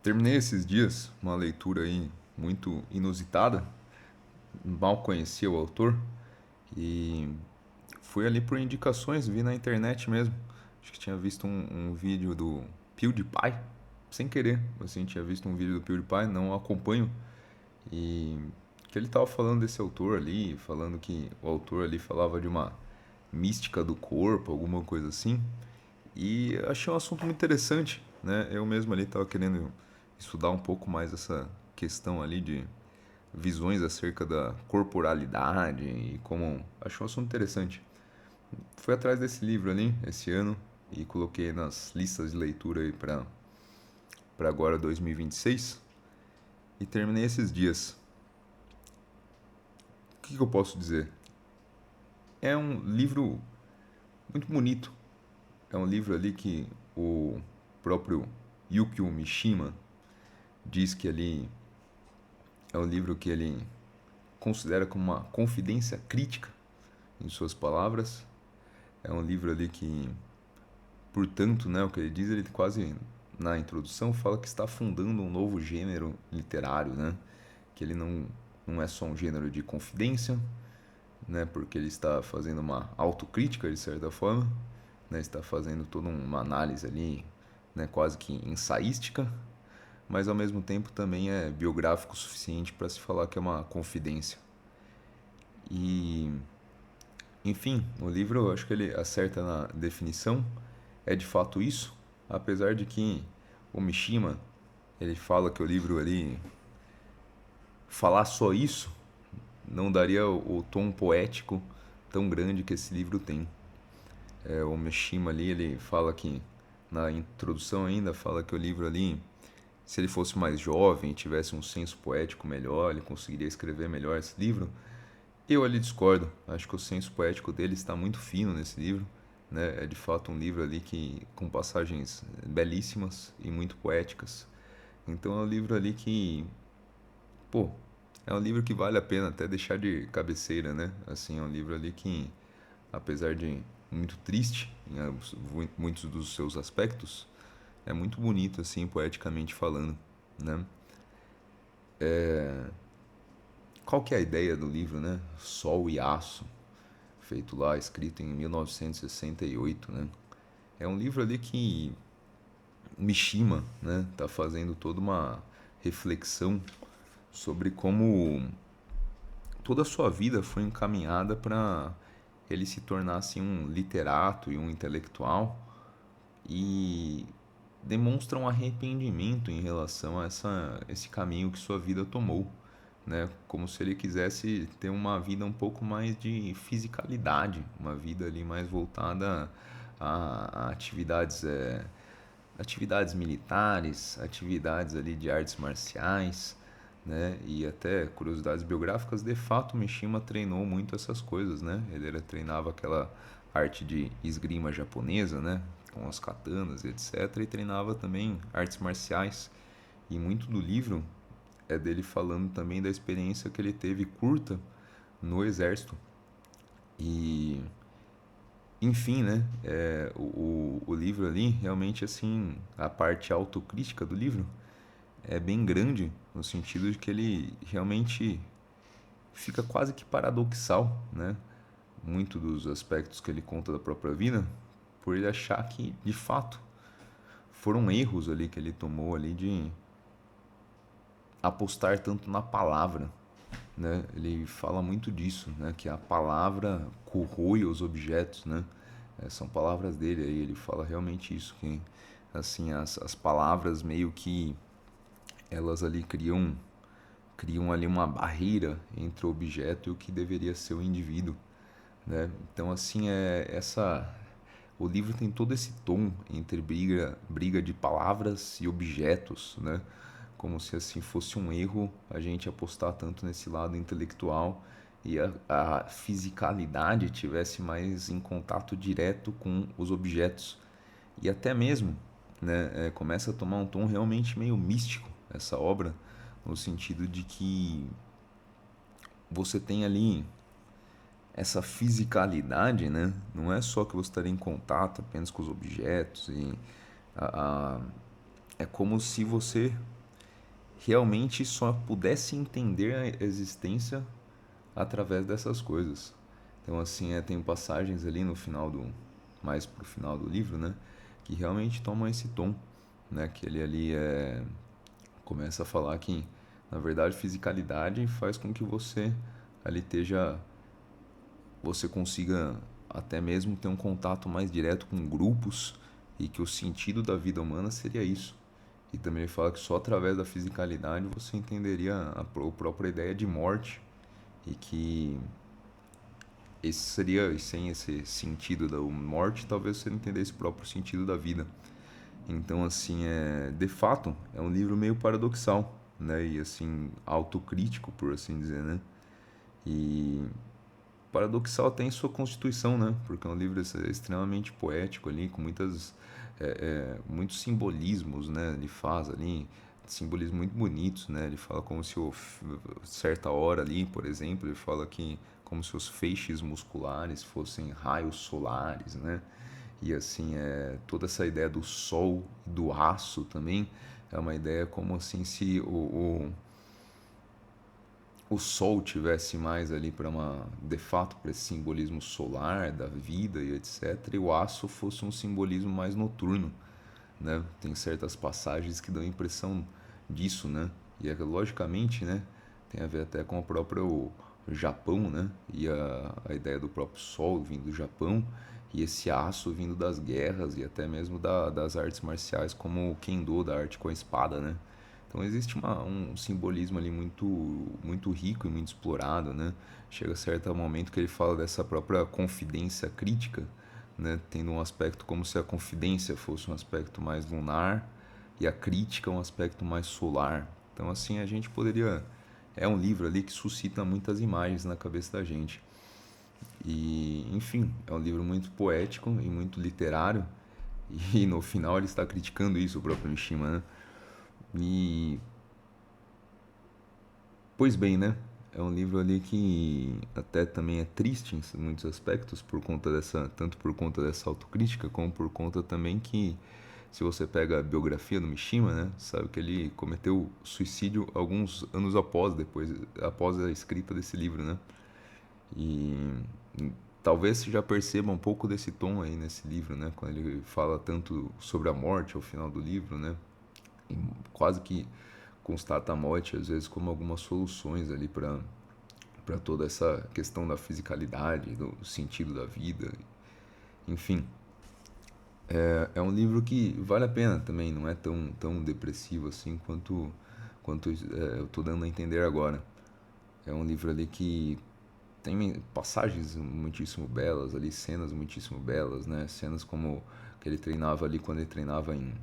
Terminei esses dias uma leitura aí muito inusitada. Mal conhecia o autor e fui ali por indicações, vi na internet mesmo. Acho que tinha visto um vídeo do PewDiePie, sem querer. Assim, tinha visto um vídeo do PewDiePie, não acompanho. E que ele tava falando desse autor ali, falando que o autor ali falava de uma mística do corpo, alguma coisa assim. E achei um assunto muito interessante, né? Eu mesmo ali estava querendo estudar um pouco mais essa questão ali de visões acerca da corporalidade e como achei um assunto interessante. Fui atrás desse livro ali esse ano e coloquei nas listas de leitura aí para agora 2026 e terminei esses dias. O que eu posso dizer? É um livro muito bonito. É um livro ali que o próprio Yukio Mishima diz que ali é um livro que ele considera como uma confidência crítica, em suas palavras. É um livro ali que, portanto, né, o que ele diz, ele quase na introdução fala que está fundando um novo gênero literário, né? Que ele não é só um gênero de confidência, né, porque ele está fazendo uma autocrítica de certa forma, né, está fazendo toda uma análise ali, né, quase que ensaística, mas ao mesmo tempo também é biográfico o suficiente para se falar que é uma confidência. E enfim, o livro eu acho que ele acerta na definição, é de fato isso, apesar de que o Mishima, ele fala que o livro ali falar só isso não daria o tom poético tão grande que esse livro tem. O Mishima ali, ele fala que na introdução ainda fala que o livro ali, se ele fosse mais jovem, tivesse um senso poético melhor, ele conseguiria escrever melhor esse livro. Eu ali discordo. Acho que o senso poético dele está muito fino nesse livro, né? É de fato um livro ali que com passagens belíssimas e muito poéticas. Então é um livro ali que, pô, é um livro que vale a pena até deixar de cabeceira, né? Assim, é um livro ali que, apesar de muito triste em muitos dos seus aspectos, é muito bonito assim, poeticamente falando, né? Qual que é a ideia do livro, né? Sol e Aço, feito lá, escrito em 1968, né? É um livro ali que Mishima, né, tá fazendo toda uma reflexão sobre como toda a sua vida foi encaminhada para ele se tornar assim um literato e um intelectual e demonstra um arrependimento em relação a esse caminho que sua vida tomou, né? Como se ele quisesse ter uma vida um pouco mais de fisicalidade, uma vida ali mais voltada a atividades, atividades militares, atividades ali de artes marciais, né? E até curiosidades biográficas, de fato, Mishima treinou muito essas coisas, né? Treinava aquela arte de esgrima japonesa, né? Com as katanas e etc. E treinava também artes marciais. E muito do livro é dele falando também da experiência que ele teve curta no exército. E, enfim, né? O livro ali, realmente, assim, a parte autocrítica do livro é bem grande, no sentido de que ele realmente fica quase que paradoxal, né? Muito dos aspectos que ele conta da própria vida, por ele achar que, de fato, foram erros ali que ele tomou ali de apostar tanto na palavra, né? Ele fala muito disso, né? Que a palavra corroe os objetos, né? São palavras dele aí, ele fala realmente isso, que assim as palavras meio que elas ali criam ali uma barreira entre o objeto e o que deveria ser o indivíduo, né? Então assim o livro tem todo esse tom entre briga de palavras e objetos, né? Como se assim fosse um erro a gente apostar tanto nesse lado intelectual e a fisicalidade tivesse mais em contato direto com os objetos e até mesmo, né, começa a tomar um tom realmente meio místico essa obra, no sentido de que você tem ali essa fisicalidade, né? Não é só que você estaria em contato apenas com os objetos e a, é como se você realmente só pudesse entender a existência através dessas coisas. Então, assim, tem passagens ali no final mais pro final do livro, né, que realmente tomam esse tom, né, que ele ali começa a falar que, na verdade, fisicalidade faz com que ali você consiga até mesmo ter um contato mais direto com grupos e que o sentido da vida humana seria isso. E também ele fala que só através da fisicalidade você entenderia a própria ideia de morte e que esse seria, sem esse sentido da morte, talvez você não entendesse o próprio sentido da vida. Então, assim, de fato, é um livro meio paradoxal, né? E, assim, autocrítico, por assim dizer, né? E paradoxal até em sua constituição, né? Porque é um livro extremamente poético ali, com muitos simbolismos, né? Ele faz ali simbolismos muito bonitos, né? Ele fala como se certa hora ali, por exemplo, ele fala que como se os feixes musculares fossem raios solares, né? E assim, toda essa ideia do sol, do aço também, é uma ideia como assim se o sol tivesse mais ali para de fato, para esse simbolismo solar da vida e etc, e o aço fosse um simbolismo mais noturno, né? Tem certas passagens que dão a impressão disso, né? E logicamente, né, tem a ver até com o próprio Japão, né? E a ideia do próprio sol vindo do Japão e esse aço vindo das guerras e até mesmo das artes marciais, como o Kendo, da arte com a espada, né? Então existe um simbolismo ali muito rico e muito explorado, né? Chega a certo momento que ele fala dessa própria confidência crítica, né? Tendo um aspecto como se a confidência fosse um aspecto mais lunar e a crítica um aspecto mais solar. Então assim a gente poderia é um livro ali que suscita muitas imagens na cabeça da gente. E, enfim, é um livro muito poético e muito literário. E no final ele está criticando isso, o próprio Mishima, né? E pois bem, né? É um livro ali que até também é triste em muitos aspectos por conta tanto por conta dessa autocrítica, como por conta também que se você pega a biografia do Mishima, né, sabe que ele cometeu suicídio alguns anos após a escrita desse livro, né? E talvez você já perceba um pouco desse tom aí nesse livro, né, quando ele fala tanto sobre a morte ao final do livro, né? E quase que constata a morte às vezes como algumas soluções ali para toda essa questão da fisicalidade, do sentido da vida, enfim. É um livro que vale a pena também, não é tão depressivo assim quanto eu estou dando a entender agora. É um livro ali que tem passagens muitíssimo belas ali, cenas muitíssimo belas, né? Cenas como que ele treinava ali quando ele treinava em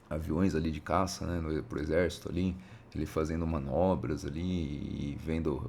aviões ali de caça, né, pro exército ali, ele fazendo manobras ali e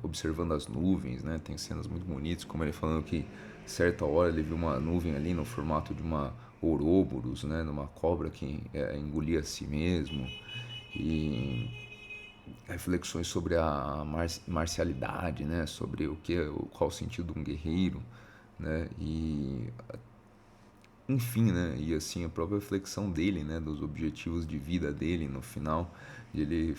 observando as nuvens, né? Tem cenas muito bonitas, como ele falando que certa hora ele viu uma nuvem ali no formato de uma ouroboros, né, numa cobra que engolia a si mesmo e reflexões sobre a marcialidade, né, sobre qual o sentido de um guerreiro, né? E enfim, né? E assim, a própria reflexão dele, né? Dos objetivos de vida dele no final. E ele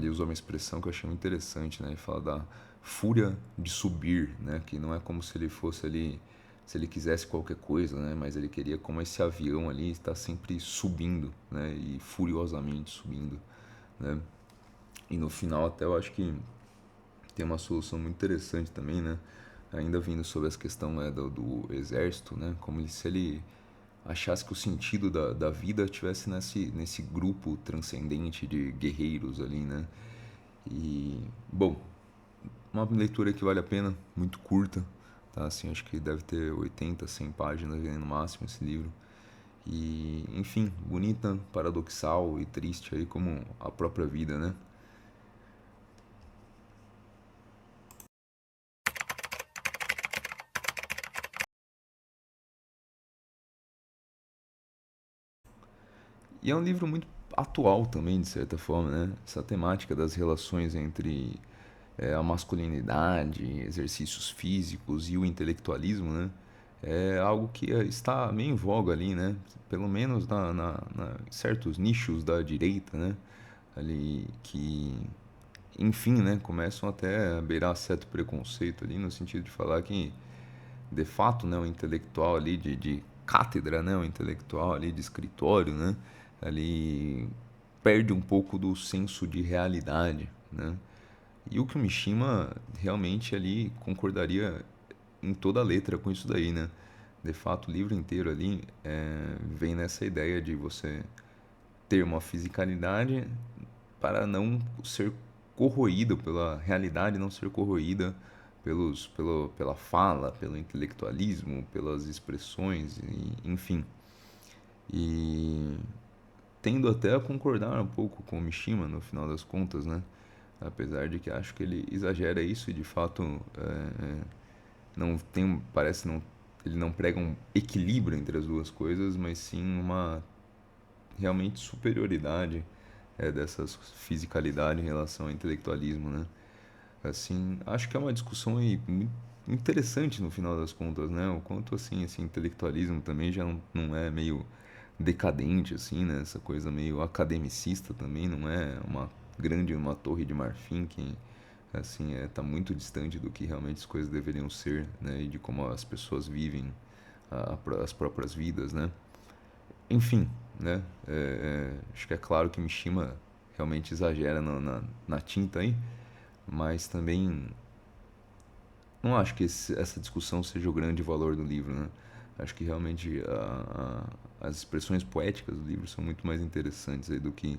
usa uma expressão que eu achei muito interessante, né? Ele fala da fúria de subir, né? Que não é como se ele fosse ali, se ele quisesse qualquer coisa, né? Mas ele queria como esse avião ali está sempre subindo, né? E furiosamente subindo, né? E no final até eu acho que tem uma solução muito interessante também, né? Ainda vindo sobre essa questão do exército, né? Como se ele achasse que o sentido da vida tivesse nesse grupo transcendente de guerreiros ali, né? E, bom, uma leitura que vale a pena, muito curta, tá? Assim, acho que deve ter 80, 100 páginas no máximo esse livro. E, enfim, bonita, paradoxal e triste aí como a própria vida, né? E é um livro muito atual também, de certa forma, né? Essa temática das relações entre a masculinidade, exercícios físicos e o intelectualismo, né? é algo que está meio em voga ali, né? Pelo menos em certos nichos da direita, né? Ali que, enfim, né? Começam até a beirar certo preconceito ali, no sentido de falar que, de fato, né? O intelectual ali de cátedra, né? O intelectual ali de escritório, né? Ali perde um pouco do senso de realidade, né? E o Mishima realmente ali concordaria em toda a letra com isso daí, né? De fato, o livro inteiro ali vem nessa ideia de você ter uma fisicalidade para não ser corroído pela realidade, não ser corroída pela fala, pelo intelectualismo, pelas expressões, enfim. E tendo até a concordar um pouco com o Mishima no final das contas, né? Apesar de que acho que ele exagera isso e de fato não tem, parece não, ele não prega um equilíbrio entre as duas coisas, mas sim uma realmente superioridade dessa fisicalidade em relação ao intelectualismo, né? Assim, acho que é uma discussão aí muito interessante no final das contas, né? O quanto assim esse intelectualismo também já não é meio decadente assim, né? Essa coisa meio academicista também não é uma torre de marfim que assim tá muito distante do que realmente as coisas deveriam ser, né? E de como as pessoas vivem as próprias vidas, né? Enfim, né? Acho que é claro que Mishima realmente exagera na tinta aí, mas também não acho que essa discussão seja o grande valor do livro, né? Acho que realmente as expressões poéticas do livro são muito mais interessantes aí do que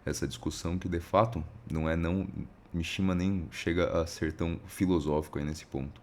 essa discussão que de fato não Mishima nem chega a ser tão filosófico aí nesse ponto.